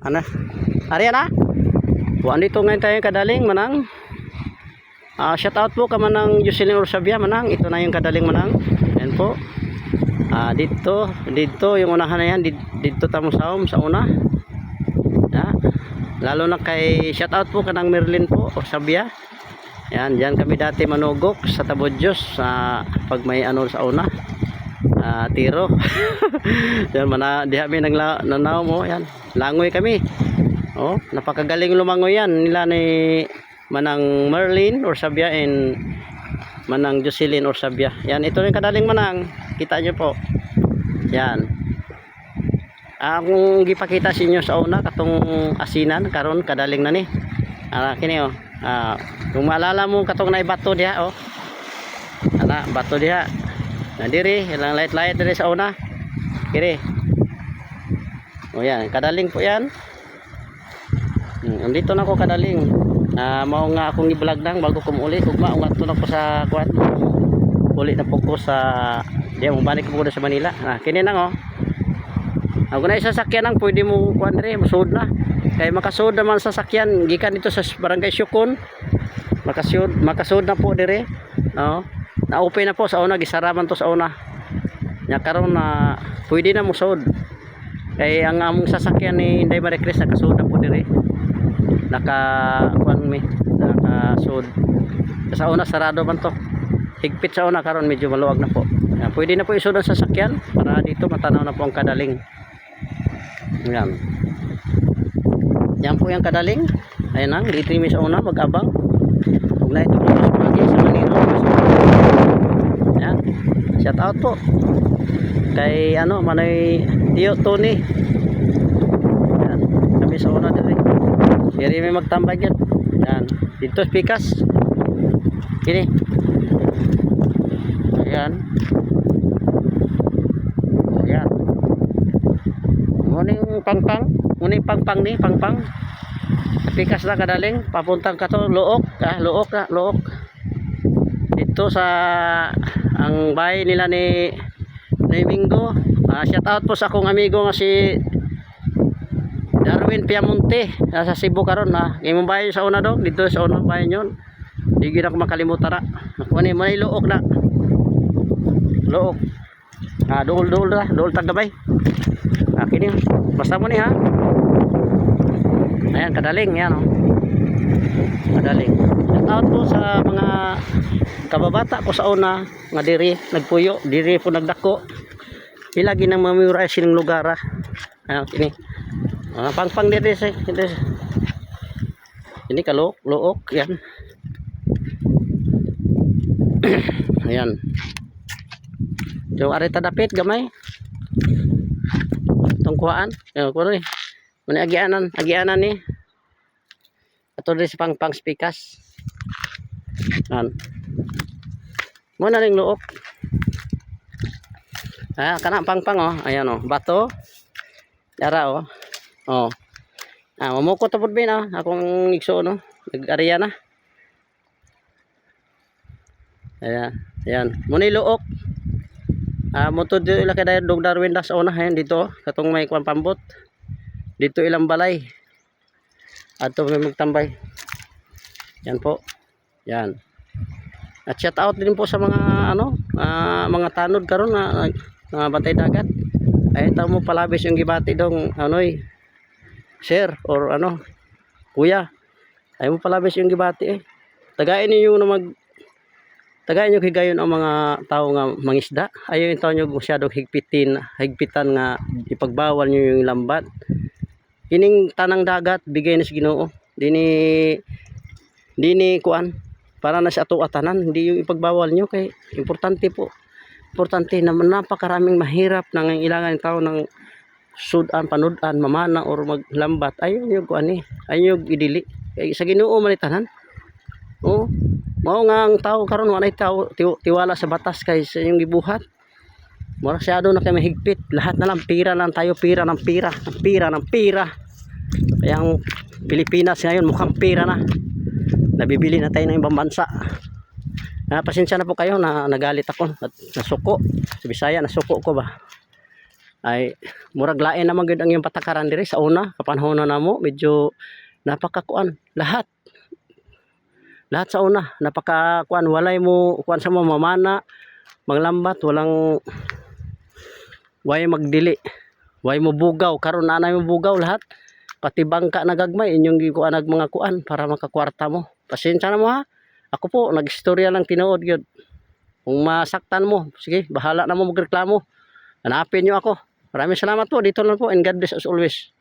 Ano? Ariana? Buwan dito ngayon tayo kadaling manang. Shout out po ka manang Jocelyn Orsabia manang. Ito na yung kadaling manang. Ayan po. Dito yung unahan na yan. Dito tamo sa una. Lalo na kay shout out po ka ng Merlin po Orsabia. Yan, diyan kami dati manugok sa Tabodjos pag may ano sa una. Tiro. Yan diha mi nanaw mo yan. Langoy kami. Oh, napakagaling lumangoy yan nila ni manang Merlin Orsabia and manang Jocelyn Orsabia. Yan, ito yung kadaling manang. Kita nyo po. Yan. Kung gipakita sa inyo sa una katong asinan karon kadaling na ni. Kini oh. Kung maalala mo katong na bato diha oh. Bato diha. Nadiri, ilang light diri sa una. Kiri. Oh yan, kadaling po yan. Andito na ako kadaling. Mao nga akong i-vlog nang bago ko uli. Ugma nga to na ko sa kuan. Uli na po ko sa diya mo balik ko sa Manila. Kini nang oh. Kung na sasakyan nang pwede mo kuan diri, masud na. Kay makasud naman sa sasakyan gikan dito sa Barangay Syukon. Makasud na po dire. No. Na-open na po sa una, gisaraman to sa una. Nya karon na pwede na mo sud. Kay ang among sasakyan ni Inday Marie Cris nakasud na po dire. Nakasud. Sa una sarado man to. Higpit sa una karon medyo maluwag na po. Pwede na po isud ang sasakyan para dito matanaw na po ang kadaling. Yan. Yan po yung kadaling. Ayan ang dito mi sa una mag-abang. Huwag na ito po sa pagi sa Manilo. Yan. Shout out po. Kay Manoy Tio Tony. Yan. Kami sa una dito. Diri may magtambay dyan. Yan. Dito pikas. Kini. Ayan. Ayan. Muning pangpang ni pangpang. Pikas na kadaling papuntang kato Luok, Luok. Dito sa ang bahay nila ni Mingo. Shout out po sa akong amigo nga si Darwin Piamonte sa Cebu karon imong bahay sa una dong dito sa unang bahay nyon. Di gyud ako makalimutan ra. Kuani may Luok na. Luok. Dool tagabay. Kini basta mo ni ha. Ayan, kadaling yan oh. Kadaling. Shout out po sa mga kababata ko sa una nga diri nagpuyo, diri po nagdako. Ilagi nang mamemorize sining lugar ah. Ayan, kini. Pangpang diri sa. Ini Luok yan. Ayan. So arita dapit gamay. Tungkuan. Kuno ni. Muna agianan ni. Ato diri sa pangpang spikas. Yan. Muna ning Luok. Kana pangpang oh. Ayan oh, bato. Dara oh. Oh. Mamukot tapod bin akong igso no. Nag-area na. Ayan. Muna Luok. Moto dito ila kay Dog Darwin das una ayan dito katong may kuan pambot. Dito ilang balay. Ato may magtambay. Yan po. Yan. At shout out din po sa mga mga tanod karon na bantay dagat. Ay mo palabis yung gibati dong sir or kuya. Ay mo palabis yung gibati Tagayin niyo na tagayin nyo higayon ang mga tao nga mangisda. Ayaw yung tao nyo masyadong higpitan nga ipagbawal nyo yung lambat. Kining tanang dagat bigay na sa Ginoo. Dini kuan para na sa ato atanan, hindi yung ipagbawal nyo kay importante po. Importante na napakaraming mahirap nangangailangan ng tao ng sudan, panudan, mamana or maglambat. Ayaw nyo kuan ayaw nyo idili. Kay sa Ginoo man itanan. Oh, mao nga ang tao karon wala tao tiwala sa batas kay sa inyong gibuhat. Masyado na kay mahigpit. Lahat na lang pira lang tayo, pira ng pira. Kaya ang Pilipinas ngayon mukhang pira na. Nabibili na tayo ng ibang bansa. Pasensya na po kayo na nagalit ako at nasuko. Sa Bisaya nasuko ko ba. ay murag lain naman gud ang iyong patakaran diri sa una kapanahon na mo medyo napakakuan lahat sa una napakakuan walay mo kuan sa mo mamana manglambat way magdili way mo bugaw karon na mo bugaw lahat pati bangka nagagmay inyong gikuan nag mga kuan para makakwarta mo pasensya na mo ha ako po nagistorya lang tinuod gyud kung masaktan mo sige bahala na mo magreklamo hanapin niyo ako maraming salamat po dito lang po and God bless as always.